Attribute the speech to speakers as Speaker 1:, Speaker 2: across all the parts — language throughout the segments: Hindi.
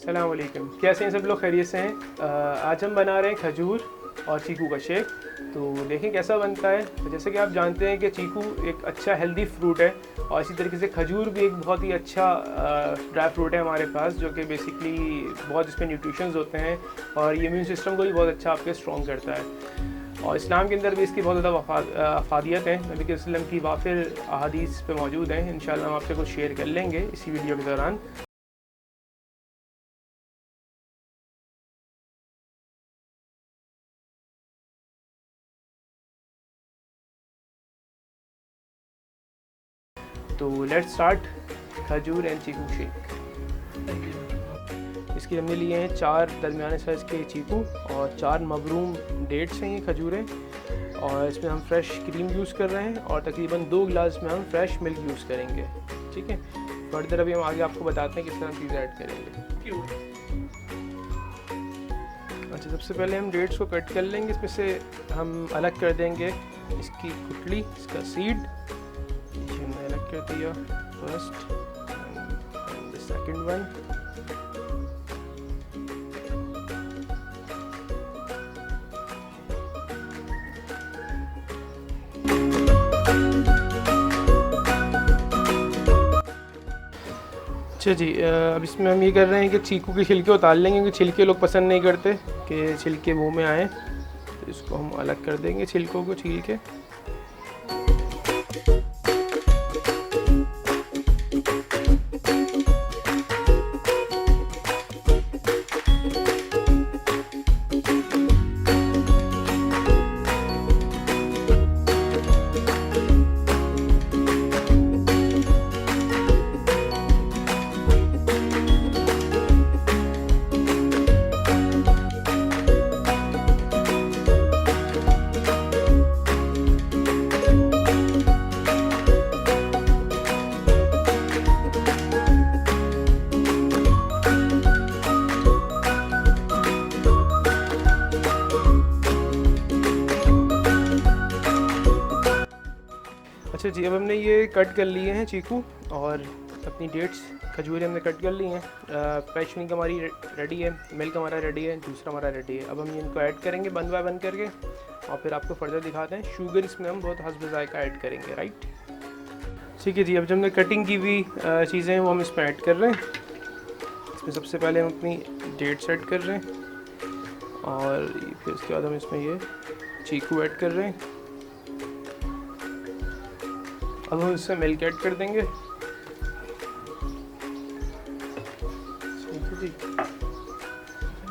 Speaker 1: अस्सलाम वालेकुम। कैसे हैं सब लोग? खैरियत से हैं? आज हम बना रहे हैं खजूर और चीकू का शेक। तो देखें कैसा बनता है। तो जैसे कि आप जानते हैं कि चीकू एक अच्छा हेल्दी फ्रूट है और इसी तरीके से खजूर भी एक बहुत ही अच्छा ड्राई फ्रूट है हमारे पास, जो कि बेसिकली बहुत इसमें न्यूट्रिशंस होते हैं और ये इम्यून सिस्टम को भी बहुत अच्छा आपके स्ट्रॉन्ग करता है। और इस्लाम के अंदर भी इसकी बहुत ज़्यादा अफादियत है। नबी के वसल्लम की वाफिर अहादीस पे मौजूद हैं। इंशाल्लाह हम आपसे कुछ शेयर कर लेंगे इसी वीडियो के दौरान। तो लेट्स स्टार्ट खजूर एंड चीकू शेक। इसके हमने लिए हैं 4 दरमियाने साइज़ के चीकू और 4 मबरूम डेट्स हैं, ये खजूरें। और इसमें हम फ्रेश क्रीम यूज़ कर रहे हैं और तकरीबन 2 गिलास में हम फ्रेश मिल्क यूज़ करेंगे। ठीक है, फर्दर अभी हम आगे आपको बताते हैं किस तरह चीज़ें ऐड करेंगे। अच्छा, सबसे पहले हम डेट्स को कट कर लेंगे। इसमें से हम अलग कर देंगे इसकी गुठली, इसका सीड हमने अलग कर दिया first and the second one. अच्छा जी, अब इसमें हम ये कर रहे हैं कि चीकू के छिलके उतार लेंगे, क्योंकि छिलके लोग पसंद नहीं करते कि छिलके मुंह में आए। तो इसको हम अलग कर देंगे, छिलकों को छील के। अच्छा जी, अब हमने ये कट कर लिए हैं चीकू और अपनी डेट्स खजूरें हमने कट कर ली हैं। फ्रेश मिल्क हमारी रेडी है, मिल्क हमारा रेडी है, दूसरा हमारा रेडी है। अब हम इनको ऐड करेंगे वन बाय वन करके और फिर आपको फर्दर दिखाते हैं। शुगर इसमें हम बहुत हस्ब ज़ायक़ा ऐड करेंगे, राइट। ठीक है जी, अब जो हमने कटिंग की हुई चीज़ें हैं वो हम इसमें ऐड कर रहे हैं। इसमें सबसे पहले हम अपनी डेट्स ऐड कर रहे हैं और फिर उसके बाद हम इसमें ये चीकू ऐड कर रहे हैं। अब हम इसमें मिल्क ऐड कर देंगे। ठीक है जी,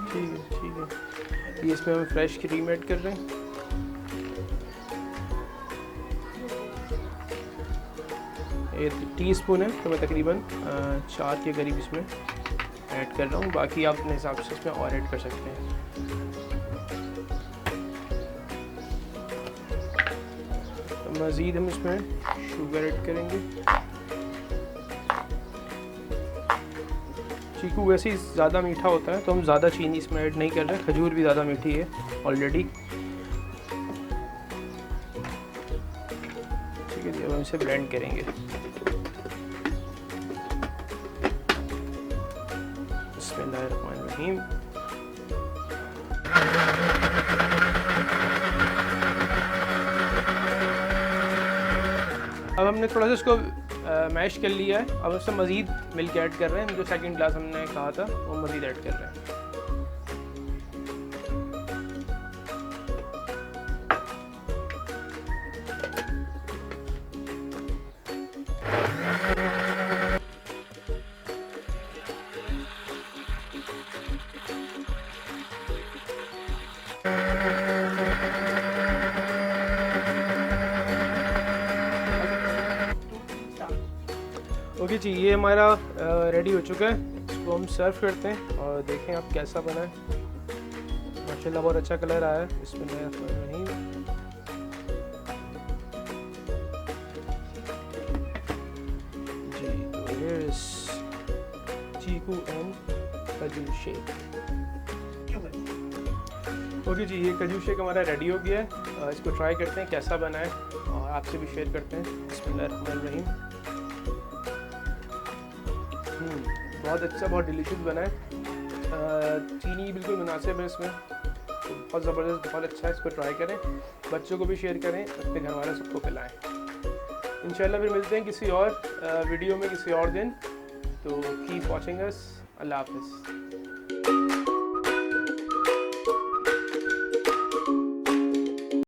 Speaker 1: ठीक है। ये इसमें हम फ्रेश क्रीम ऐड कर रहे हैं। ये टीस्पून है, तो मैं तकरीबन 4 के करीब इसमें ऐड कर रहा हूँ। बाकी आप अपने हिसाब से इसमें और ऐड कर सकते हैं। तो मज़ीद हम इसमें शुगर ऐड करेंगे। चीकू वैसे ही ज़्यादा मीठा होता है तो हम ज़्यादा चीनी इसमें ऐड नहीं कर रहे। खजूर भी ज़्यादा मीठी है ऑलरेडी। ठीक है जी, अब हम इसे ब्लेंड करेंगे। बिस्मिल्लाहिर्रहमानिर्रहीम। अब हमने थोड़ा सा इसको मैश कर लिया है। अब उससे मज़ीद मिल्क ऐड कर रहे हैं। जो सेकंड ग्लास हमने कहा था वो मज़ीद ऐड कर रहे हैं। ओके जी, ये हमारा रेडी हो चुका है। इसको हम सर्व करते हैं और देखें आप कैसा बना है। माशाल्लाह बहुत अच्छा कलर आया है। बिस्मिल्लाहिर्रहमानिर्रहीम। जी, तो हियर्स चीकू एंड खजूर शेक। ओके जी, ये खजूर शेक हमारा रेडी हो गया है। इसको ट्राई करते हैं कैसा बना है और आपसे भी शेयर करते हैं। बिस्मिल्लाहिर्रहमानिर्रहीम। बहुत अच्छा, बहुत डिलीशियस बना है। चीनी बिल्कुल मुनासिब है इसमें, तो बहुत ज़बरदस्त, बहुत अच्छा है। इसको ट्राई करें, बच्चों को भी शेयर करें, अपने घर वाले सबको पिलाएँ। इंशाल्लाह फिर मिलते हैं किसी और वीडियो में किसी और दिन। तो कीप वॉचिंग अस। अल्लाह हाफ़िज़।